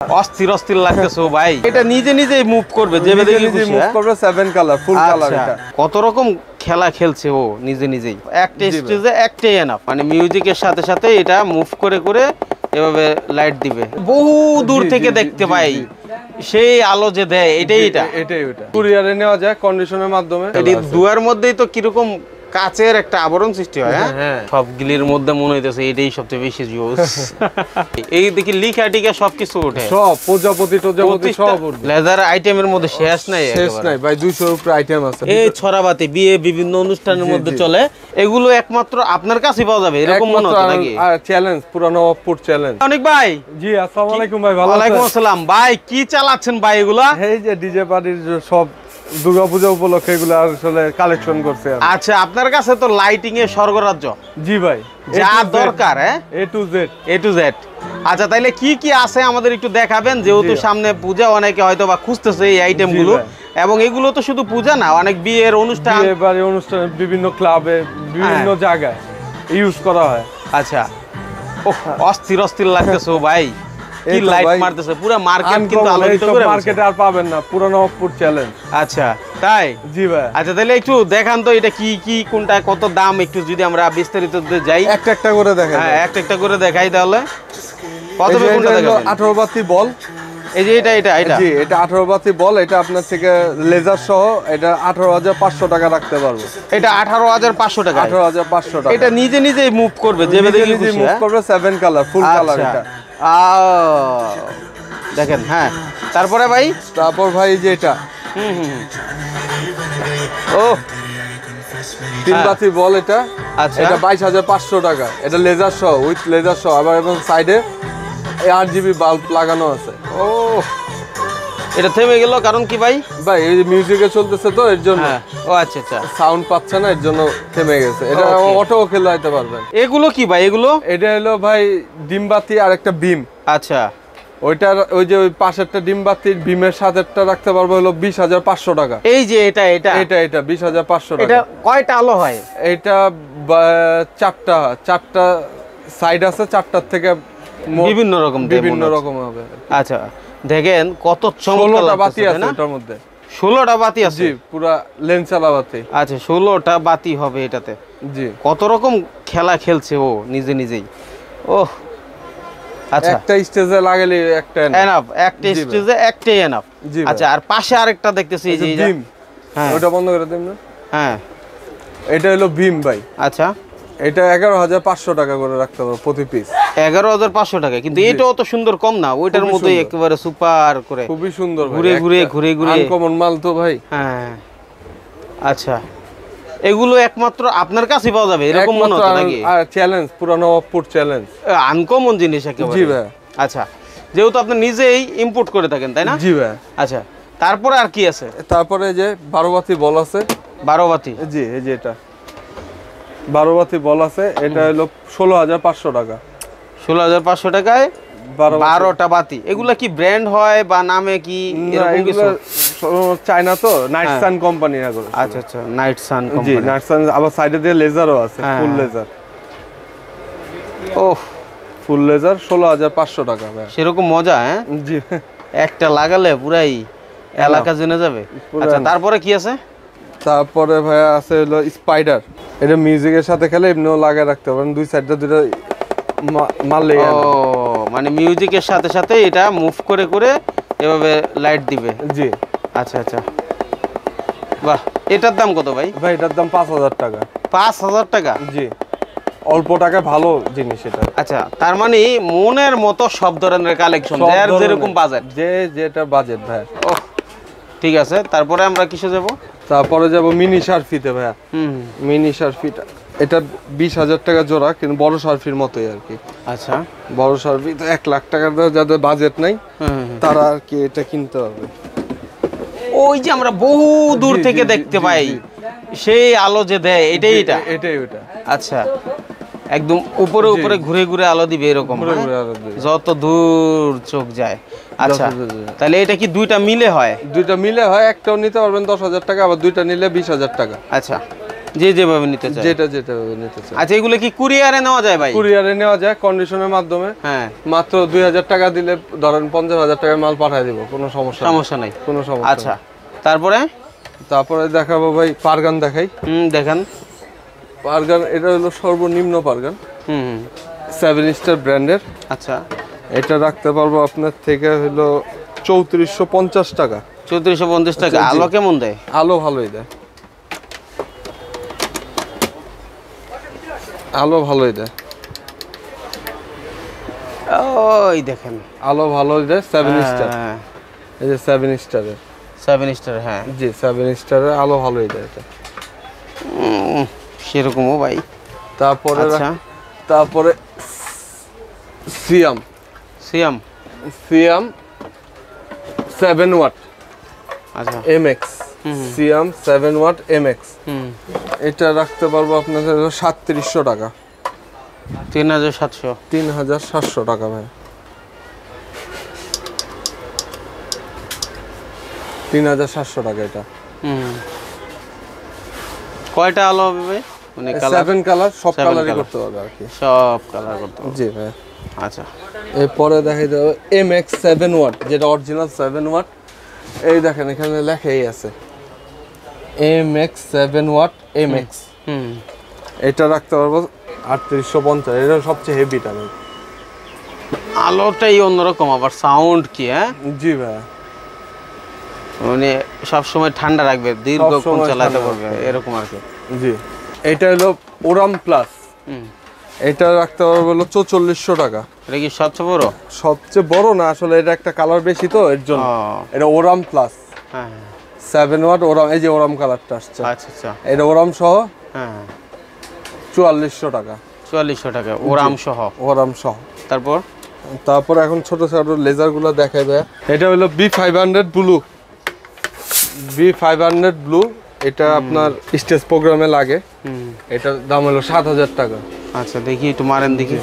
অস্থির অস্থির লাগতেছে ভাই। এটা নিজে নিজেই মুভ করবে, যে মুভ করবে 7 কালার ফুল কালার। এটা কত রকম খেলা খেলছে ও নিজে নিজেই। একটা স্টেজে একটাই এনাফ, মানে মিউজিকের সাথে সাথে এটা মুভ করে করে এভাবে লাইট দিবে। বহু দূর থেকে দেখতে পাই সেই আলো যে দেয়, এটাই ওটা কুরিয়ারে নেওয়া যায় কন্ডিশনের মাধ্যমে। এটি দুয়ার মধ্যেই তো কিরকম কাচের একটা আবরণ সৃষ্টি হয়। হ্যাঁ, সবগুলির মধ্যে মনে হইতেছে এটাই সবচেয়ে বেশি জোস। এই দেখি লিখা টিকা সবকিছু ওঠে, সব প্রজাপতি সব লেদার আইটেমের মধ্যে শেষ নাই ভাই। 200 উপরে আইটেম আছে। এই ছড়াবাতি বিয়ে বিভিন্ন অনুষ্ঠানের মধ্যে চলে, এগুলো একমাত্র আপনার কাছে পাওয়া যাবে এরকম মনে হচ্ছে নাকি? চ্যালেঞ্জ পুরো নবাবপুর চ্যালেঞ্জ। অনেক ভাই, জি আসসালামু আলাইকুম ভাই। ভালো আছেন? ওয়ালাইকুম আসসালাম ভাই। কি চালাচ্ছেন ভাই এগুলা? এই যে ডিজে পার্টির সব দুর্গাপূজা উপলক্ষে এগুলো আসলে কালেকশন করছে। আচ্ছা, আপনার কাছে তো লাইটিং এর স্বর্গরাজ্য। জি ভাই, যা দরকার এ টু জেড। আচ্ছা, তাইলে কি কি আছে আমাদের একটু দেখাবেন, যেহেতু সামনে পূজা, অনেকে হয়তো বা খুঁজতেছে এই আইটেম গুলো। এবং এগুলো তো শুধু পূজা না, অনেক বিয়ের অনুষ্ঠান, বিভিন্ন ক্লাবে বিভিন্ন জায়গায় ইউজ করা হয়। আচ্ছা, অস্থির অস্থির লাগতেছে ভাই। কি লাইট মারতেছে, পুরো মার্কেট কিন্তু আলোকিত করে। মার্কেটে আর পাবেন না, পুরো নবাবপুর চ্যালেঞ্জ। আচ্ছা তাই? জি ভাই। আচ্ছা, তাহলে একটু দেখান তো এটা কি কি, কোনটা কত দাম, একটু যদি আমরা বিস্তারিত যাই। একটা একটা করে দেখাই। হ্যাঁ, একটা একটা করে দেখাই তাহলে। প্রথমে কোনটা দেখাবেন? 18 বাতি বল। এই যে এটা জি, এটা 18 বাতি বল। এটা আপনার থেকে লেজার সহ এটা 18,500 টাকা রাখতে পারবো। এটা 18,500 টাকা। 18,500 টাকা। এটা নিজে নিজেই মুভ করবে, যে নিজে মুভ করবে 7 কালার ফুল কালার। এটা দেখেন। হ্যাঁ, তারপরে ভাই? তারপর ভাই যে এটা ও 3 বাতি বল। এটা আচ্ছা, এটা 22,500 টাকা। এটা লেজার সহ, উইথ লেজার সহ। আবার এবং সাইডে 8GB বাল্ব লাগানো আছে। ও, এটা থেমে গেল কারণ কি ভাই? ভাই এই মিউজিকে চলতেছে তো, এর জন্য। ও আচ্ছা আচ্ছা, সাউন্ড পাচ্ছে না, এর জন্য থেমে গেছে। এটা অটো খেলাইতে পারবেন। এগুলো কি ভাই? এগুলো এটা হলো ভাই ডিমবাতি আর একটা বিম। আচ্ছা, ওইটার ওই যে ওই পাশেরটা ডিমবাতির বিমের সাথেরটা রাখতে পারবো হলো 20,500 টাকা। এই যে এটা 20,500 টাকা। এটা কয়টা আলো হয়? এটা চারটা সাইড আছে, চারটার থেকে বিভিন্ন রকম হবে। আচ্ছা, দেখেন কত চমৎকার। 16টা বাতি আছে এটার মধ্যে। 16টা বাতি আছে? জি, পুরো লেন্সালা বাতি। আচ্ছা, 16টা বাতি হবে এটাতে। জি, কত রকম খেলা খেলছে ও নিজে নিজেই। ওহ, আচ্ছা, একটা স্টেজে লাগালে একটা এনাফ, একটা স্টেজে একটাই এনাফ। আচ্ছা, আর পাশে আরেকটা দেখতেছি এই যে বিম। হ্যাঁ, ওটা বন্ধ করে দেন না। হ্যাঁ, এটা হলো বিম ভাই। আচ্ছা, এটা 11,500 টাকা করে রাখতে হবে প্রতি পিস। 11,500 টাকা। কিন্তু এটাও তো সুন্দর, কম না? ওইটার মতোই একেবারে সুপার করে, খুবই সুন্দর, ঘুরে ঘুরে আনকমন মাল তো ভাই। হ্যাঁ, আচ্ছা, এগুলো একমাত্র আপনার কাছে পাওয়া যাবে এরকম মনে হচ্ছে নাকি? চ্যালেঞ্জ, পুরো নবাবপুর চ্যালেঞ্জ, আনকমন জিনিস একেবারে। জি ভাই। আচ্ছা, যেহেতু আপনি নিজেই ইম্পোর্ট করে থাকেন, তাই না? জি ভাই। আচ্ছা, তারপরে আর কি আছে? তারপরে যে 12 বাতি বল আছে। 12 বাতি? জি, এই যে এটা 12 বাতি বল আছে। এটা হলো 16,500 টাকা। 16,500 টাকায় 12টা বাতি। এগুলা কি ব্র্যান্ড হয় বা নামে কি এরকম কিছু? চায়না তো, নাইট সান কোম্পানি না করে। আচ্ছা আচ্ছা, নাইট সান কোম্পানি। জি, নাইট সান। আবার সাইডে দিয়ে লেজারও আছে, ফুল লেজার। ওহ, ফুল লেজার 16,500 টাকা ভাই। সেরকম মজা? হ্যাঁ জি, একটা লাগালে পুরাই এলাকা জেনে যাবে। আচ্ছা, তারপরে কি আছে? তারপরে ভাই আছে হলো স্পাইডার। এটা মিউজিকের সাথে খেলে এমনিও লাগায় রাখতে পারেন, দুই সাইডটা দুটো মারলে। ও, মানে মিউজিকের সাথে সাথে এটা মুভ করে করে এভাবে লাইট দিবে। জি, আচ্ছা আচ্ছা, বাহ। এটার দাম কত ভাই? ভাই এটার দাম 5,000 টাকা। 5,000 টাকা? জি, অল্প টাকায় ভালো জিনিস এটা। আচ্ছা, তার মানে মনের মতো সব ধরনের কালেকশন, যার যেরকম বাজেট, যেটা বাজেট ভাই। ওহ, ঠিক আছে। তারপরে আমরা কিসে যাব? তারপরে যাব মিনি শার্ফিতে ভাইয়া। মিনি শার্ফিটা এটা 20,000 টাকা জোড়া, কিন্তু বড় শার্ফির মতোই আর কি। আচ্ছা, বড় শার্ফি তো 1 লাখ টাকার, যাদের বাজেট নাই তারা আর কি এটা কিনতে হবে। ওই যে আমরা বহু দূর থেকে দেখতে পাই সেই আলো যে দেয়, এটাই ওটা। আচ্ছা, একদম উপরে উপরে ঘুরে ঘুরে আলো দিবে এরকম, যত দূর চোখ যায়। আচ্ছা, তাহলে এটা কি দুইটা মিলে হয়? দুইটা মিলে হয়। একটাও নিতে পারবেন 10,000 টাকা, আবার দুইটা নিলে 20,000 টাকা। আচ্ছা, যে যেভাবে নিতে চায়, যেভাবে নিতে চায়। আচ্ছা এগুলো কি কুরিয়ারে নেওয়া যায় ভাই? কুরিয়ারে নেওয়া যায় কন্ডিশনের মাধ্যমে। হ্যাঁ, মাত্র 2000 টাকা দিলে ধরেন 50,000 টাকায় মাল পাঠিয়ে দিব, কোনো সমস্যা নাই, কোনো সমস্যা। আচ্ছা তারপরে দেখাবো ভাই পারগান দেখাই। দেখান। পারগান এটা হলো সর্বনিম্ন পারগান, 7 স্টার ব্র্যান্ডের। আচ্ছা, এটা রাখতে পারবো আপনার থেকে হলো 3450 টাকা। 3450 টাকা। আলো কেমন দেয়? আলো ভালোই দেয়, আলো ভালোই দেয়। ওই দেখেন আলো ভালোই দেয়, 7 স্টার। এই যে 7 স্টারের, 7 স্টার। হ্যাঁ জি 7 স্টারের আলো ভালোই দেয় এটা। সেরকমও ভাই। তারপরে আচ্ছা, তারপরে সিয়াম সিয়াম 7 ওয়াট। আচ্ছা, এমএক্স সিয়াম 7 ওয়াট এমএক্স। এটা রাখতে পারবো আপনাদের 3700 টাকা। 3700 টাকা ভাই। 3700 টাকা এটা। কয়টা আলো হবে ভাই? মানে 7 কালার, সব কালারই করতে পারবে আর কি, সব কালার করতে পারবে। জি ভাই। আচ্ছা, এরপরে দেখাই দেবো এমএক্স 7 ওয়াট, যেটা অরিজিনাল 7 ওয়াট। এই দেখেন এখানে লেখাই আছে এমএক্স 7 ওয়াট এমএক্স। এটা রাখতে পারবো 3850। এটা সবচেয়ে হেভিটা ভাই। আলোটাই অন্যরকম, আবার সাউন্ড কি? হ্যাঁ জি ভাই, মানে সবসময় ঠান্ডা রাখবে, দীর্ঘক্ষণ চালাতে পারবে এরকম আর কি। জি, এটা হলো ওরাম প্লাস। এটা রাখতে পারবো হলো 4400 টাকা। এটা কি সবচেয়ে বড়? সবচেয়ে বড় না আসলে, এটা একটা কালার বেশি তো এর জন্য। এটা ওরাম প্লাস। হ্যাঁ, 7 ওয়াট ওরাম। এই যে ওরাম কালারটা আসছে। আচ্ছা আচ্ছা, এটা ওরাম সহ। হ্যাঁ, 4400 টাকা। 4400 টাকা ওরাম সহ। ওরাম সহ। তারপর এখন ছোট ছোট লেজার গুলো দেখাই ভাই। এটা হলো B500 ব্লু। B500 ব্লু, এটা আপনার স্টেজ প্রোগ্রামে লাগে। এটার দাম হলো 7000 টাকা। আচ্ছা, দেখি একটু মারেন দেখি।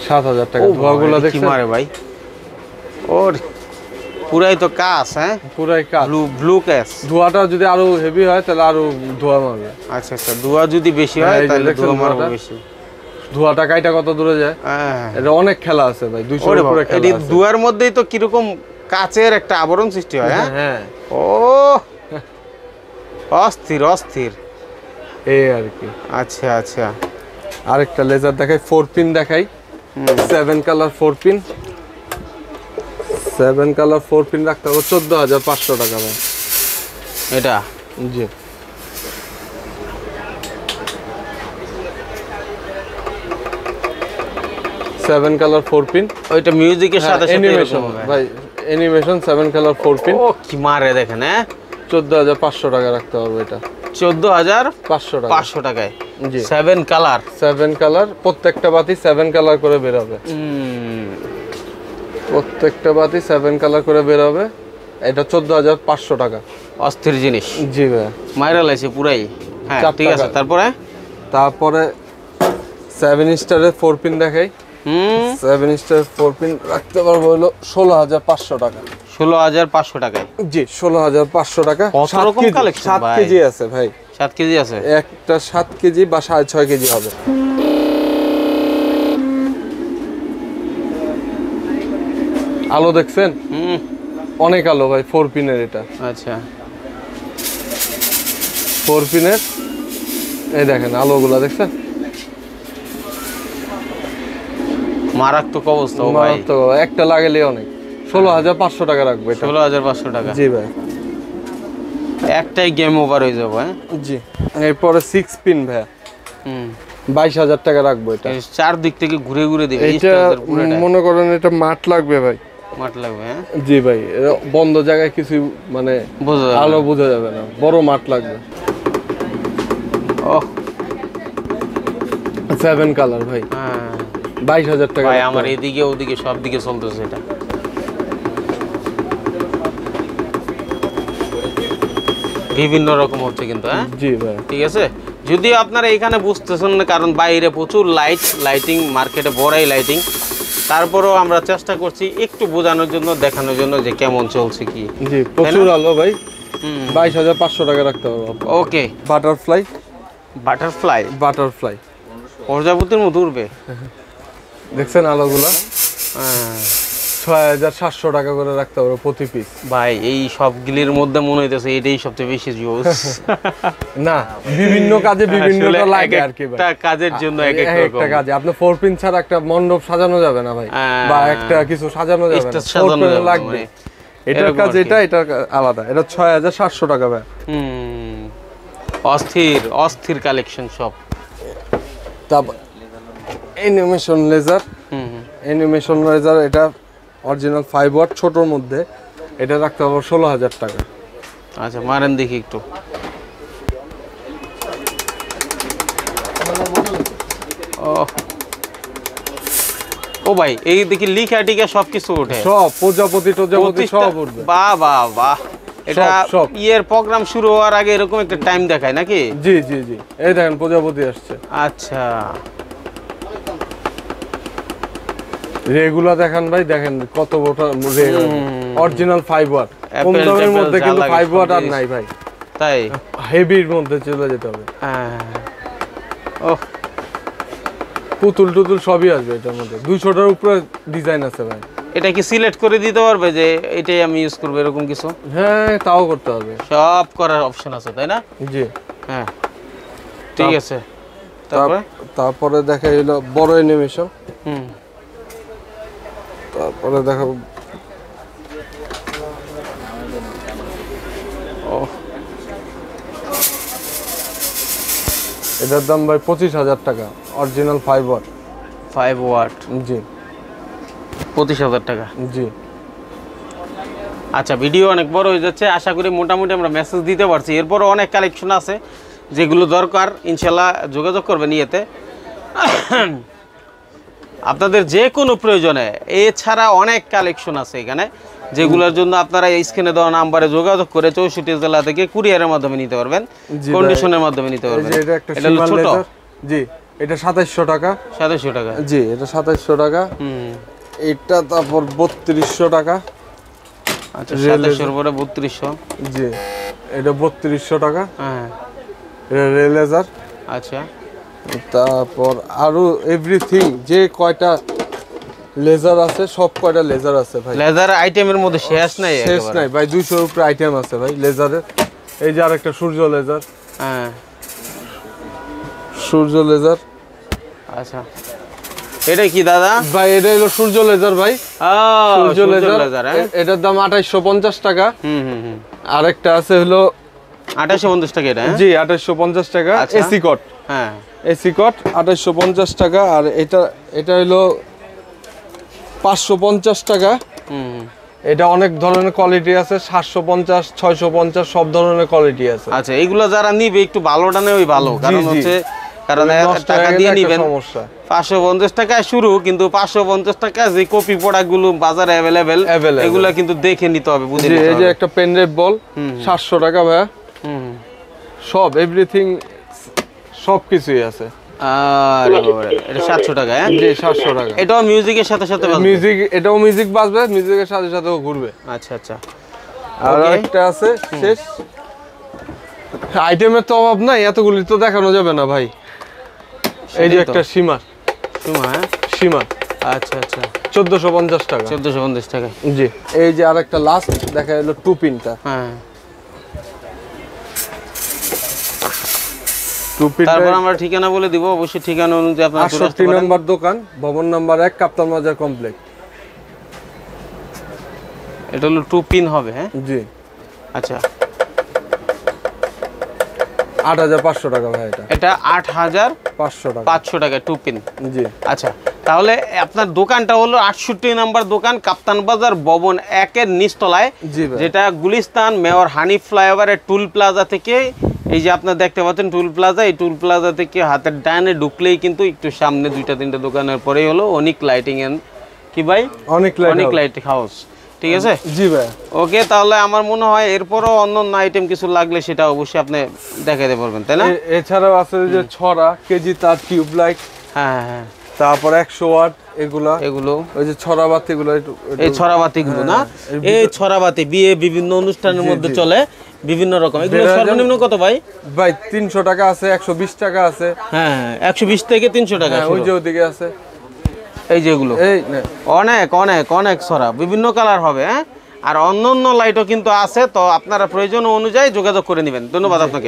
7000 টাকা। ধোঁয়াগুলো দেখি মারে ভাই, ওর পুরাই তো কাজ। হ্যাঁ, পুরাই কাজ, ব্লু কাজ। ধোঁয়াটা যদি আরো হেভি হয় তাহলে আরো ধোঁয়া মারবে। আচ্ছা আচ্ছা, ধোঁয়া যদি বেশি হয় তাহলে ধোঁয়া মারবে বেশি। ধোঁয়াটা কাইটা কত দূরে যায়? এটা অনেক খেলা আছে ভাই, 200 এর উপরে খেলা আছে। ধোঁয়ার মধ্যেই তো কিরকম কাচের একটা আবরণ সৃষ্টি হয়। হ্যাঁ, ও অস্থির অস্থির এই আর কি। আচ্ছা আচ্ছা, আরেকটা লেজার দেখাই, 4 পিন দেখাই। 7 কালার 4 পিন। 7 কালার 4 পিন রাখতে হবে 14500 টাকা ভাই। এটা জি, সেভেন কালার 4 পিন। ওইটা মিউজিকের সাথে সাথে অ্যানিমেশন ভাই, অ্যানিমেশন 7 কালার 4 পিন। ও কি মারে দেখেন। হ্যাঁ, 14500 টাকা রাখতে পারবো এটা। 14500 টাকা। 500 টাকায়। জি, 7 কালার। 7 কালার, প্রত্যেকটা বাতি 7 কালার করে বের হবে। প্রত্যেকটা বাতি 7 কালার করে বের হবে। এটা 14500 টাকা। অস্থির জিনিস। জি ভাই, মাইরা লাইছে পুরাই। হ্যাঁ ঠিক আছে, তারপরে 7 স্টারের 4 পিন দেখাই। 7 স্টার 4 পিন রাখতে পারবো হলো 16500 টাকা। 16500 টাকায়। জি, 16500 টাকা। 7 কেজি আছে ভাই। 7 কেজি আছে, একটা 7 কেজি বা 6.5 কেজি হবে। আলো দেখছেন? অনেক আলো ভাই, 4 পিনের এটা। আচ্ছা, 4 পিনের। এই দেখেন আলোগুলা দেখছেন, মারাত্মক অবস্থা ভাই। একটা লাগালে অনেক। 16500 টাকা রাখবো এটা। 16500 টাকা। জি ভাই, একটাই গেম ওভার হয়ে যাবে। জি, এরপরে 6 পিন ভাই। 22000 টাকা রাখবো এটা। চার দিক থেকে ঘুরে ঘুরে দিবে। এটা মনে করেন এটা মাঠ লাগবে ভাই। মাঠ লাগবে? হ্যাঁ জি ভাই, বন্ধ জায়গায় কিছু মানে আলো বোঝা যাবে না, বড় মাঠ লাগবে। ওহ, 7 কালার ভাই। হ্যাঁ, 22000 টাকা ভাই। আমার এদিকে ওদিকে সব দিকে চলতেছে এটা। বিভিন্ন রকম হচ্ছে কিন্তু। হ্যাঁ জি ভাই, ঠিক আছে। যদি আপনারা এখানে বুঝতেছেন না, কারণ বাইরে প্রচুর লাইটিং মার্কেটে বড়াই লাইটিং, তারপরেও আমরা চেষ্টা করছি একটু বোঝানোর জন্য, দেখানোর জন্য যে কেমন চলছে কি। জি, প্রচুর আলো ভাই। 22,500 টাকা রাখতে পারবো। ওকে। বাটারফ্লাই প্রজাপতির মতো উড়বে। দেখছেন আলোগুলা? 6,700 টাকা করে রাখতে পারবো প্রতি পিস। ভাই এই সবগুলির মধ্যে মনে হইতেছে এটাই সবচেয়ে বেশি জোস। না, বিভিন্ন কাজে বিভিন্নটা লাগে আর কি ভাই। একটা কাজের জন্য এক একটা কাজে আপনি 4 পিন ছাড়া একটা মণ্ডপ সাজানো যাবে না ভাই, বা একটা কিছু সাজানো যাবে না, 4 পিন লাগবে। এটার কাজ এটা আলাদা। এটা 6,700 টাকা ভাই। অস্থির কালেকশন সব। তারপর অ্যানিমেশন লেজার, এটা অরিজিনাল 5 ওয়াট ছোটর মধ্যে, এটা রাখতে হবে 16,000 টাকা। আচ্ছা মারেন দেখি একটু। ও ভাই এই দেখি লিখা টিকা সবকিছু ওঠে, সব প্রজাপতি সব উঠবে। বাহ বাহ বাহ। এটা ইয়ের প্রোগ্রাম শুরু হওয়ার আগে এরকম একটা টাইম দেখায় নাকি? জি এই দেখেন প্রজাপতি আসছে। আচ্ছা রেগুলা দেখেন ভাই, দেখেন কত বড় রে, অরিজিনাল 5 ওয়াট। কম দামের মধ্যে কিন্তু 5 ওয়াট আর নাই ভাই, তাই হেভির মধ্যে চলে যেতে হবে। ও পুতুল টুতুল সবই আসবে এটার মধ্যে। 200টার উপরে ডিজাইন আছে ভাই। এটা কি সিলেক্ট করে দিতে পারবে যে এটাই আমি ইউজ করব এরকম কিছু? হ্যাঁ তাও করতে হবে, সব করার অপশন আছে তাই না? জি হ্যাঁ ঠিক আছে। তারপরে দেখা হলো বড় অ্যানিমেশন। তারপরে দেখো এটার দাম ভাই 25,000 টাকা, অরিজিনাল 5 ওয়াট। জি 25,000 টাকা। জি আচ্ছা ভিডিও অনেক বড় হয়ে যাচ্ছে, আশা করি মোটামুটি আমরা মেসেজ দিতে পারছি। এরপরও অনেক কালেকশন আছে যেগুলো দরকার, ইনশাল্লাহ যোগাযোগ করবেন ইয়েতে। আপনাদের যে কোনো প্রয়োজনে এছাড়া অনেক কালেকশন আছে এখানে, যেগুলোর জন্য আপনারা এই স্ক্রিনে দেওয়া নাম্বারে যোগাযোগ করে 64 জেলা থেকে কুরিয়ারের মাধ্যমে নিতে পারবেন, কন্ডিশনের মাধ্যমে নিতে পারবেন। এটা ছোট। জি এটা 2700 টাকা। 2700 টাকা। জি এটা 2700 টাকা। এটা তারপর 3200 টাকা। আচ্ছা 2700 এর পরে 3200। জি এটা 3200 টাকা। হ্যাঁ এটা রেলেজার। আচ্ছা তারপর আরো এভরিথিং যে কয়টা লেজার আছে সব কয়টা লেজার আছে ভাই। লেজার আইটেমের মধ্যে শেষ নাই ভাই, 200 এর উপরে আইটেম আছে ভাই লেজারের। এই যে আরেকটা সূর্য লেজার। হ্যাঁ সূর্য লেজার। আচ্ছা এটা কি দাদা? ভাই এটা হলো সূর্য লেজার ভাই। সূর্য লেজার, এটার দাম 2850 টাকা। আরেকটা আছে হলো 2850 টাকা এটা। জি 2850 টাকা। এসি কট। হ্যাঁ এসি কট 2850 টাকা। আর এটা হলো 550 টাকা। এটা অনেক ধরনের কোয়ালিটি আছে, 750 650 সব ধরনের কোয়ালিটি আছে। আচ্ছা এগুলো যারা নিবে একটু ভালোটা নেওই ভালো, কারণ হচ্ছে টাকা দিয়ে নিবেন। 550 টাকায় শুরু, কিন্তু 550 টাকা যে কপি প্রোডাক্টগুলো বাজারে অ্যাভেলেবেল এগুলো কিন্তু দেখে নিতে হবে, বুঝে নিতে হবে। এই যে একটা পেন ড্রাইভ বল 700 টাকা ভাই। সব এভরিথিং সব কিছুই আছে। আর এটা 700 টাকা। হ্যাঁ জি 700 টাকা। এটাও মিউজিকের সাথে সাথে বাজবে। এটাও মিউজিক বাজবে, মিউজিকের সাথে সাথেও ঘুরবে। আচ্ছা আচ্ছা। আর একটা আছে শেষ। আইটেমের তো অভাব নাই, এতগুলি তো দেখানো যাবে না ভাই। এই যে একটা সীমা। হ্যাঁ সীমা। আচ্ছা আচ্ছা 1450 টাকা। 1450 টাকা। জি এই যে আরেকটা লাস্ট দেখা হলো 2 পিনটা। হ্যাঁ তারপর আমরা ঠিকানা বলে দিব, অবশ্যই ঠিকানা অনুযায়ী আপনারা 68 নম্বর দোকান, ভবন নাম্বার 1, কাপ্তান বাজার কমপ্লেক্স। এটা হলো 2 পিন হবে। হ্যাঁ জি আচ্ছা 8500 টাকা ভাই। এটা 8500 টাকা। 500 টাকা 2 পিন। জি আচ্ছা তাহলে আপনার দোকানটা হলো 68 নম্বর দোকান, কাপ্তান বাজার ভবন 1 এর নিচতলায়, যেটা গুলিস্তান মেয়র হানিফ ফ্লাইওভারের টুল প্লাজা থেকে। এই যে আপনারা দেখতে পাচ্ছেন টুল প্লাজা, এই টুল প্লাজা থেকে হাতের ডানে ঢুকলেই কিন্তু একটু সামনে 2-3টা দোকানের পরেই হলো অনিক লাইটিং এন্ড কি ভাই অনিক লাইটিং হাউস। ঠিক আছে জি ভাই। ওকে তাহলে আমার মনে হয় এরপরও অন্য আইটেম কিছু লাগলে সেটা অবশ্যই আপনি দেখাতে পারবেন, তাই না? এছাড়াও আছে যে ছড়া, কেজি তার, টিউব লাইট। হ্যাঁ হ্যাঁ তারপর 100 ওয়াট এগুলো ওই যে ছড়াবাতিগুলো। এই ছড়াবাতিগুলো না, এই ছড়াবাতি বিয়ে বিভিন্ন অনুষ্ঠানের মধ্যে চলে, বিভিন্ন রকম। এগুলো সর্বনিম্ন কত ভাই? ভাই 300 টাকা আছে, 120 টাকা আছে। হ্যাঁ 120 থেকে 300 টাকা। ওই যে ওদিকে আছে এই যেগুলো অনেক অনেক অনেক ছড়া, বিভিন্ন কালার হবে। হ্যাঁ, আর অন্য অন্য লাইটও কিন্তু আছে, তো আপনারা প্রয়োজন অনুযায়ী যোগাযোগ করে নেবেন। ধন্যবাদ আপনাকে।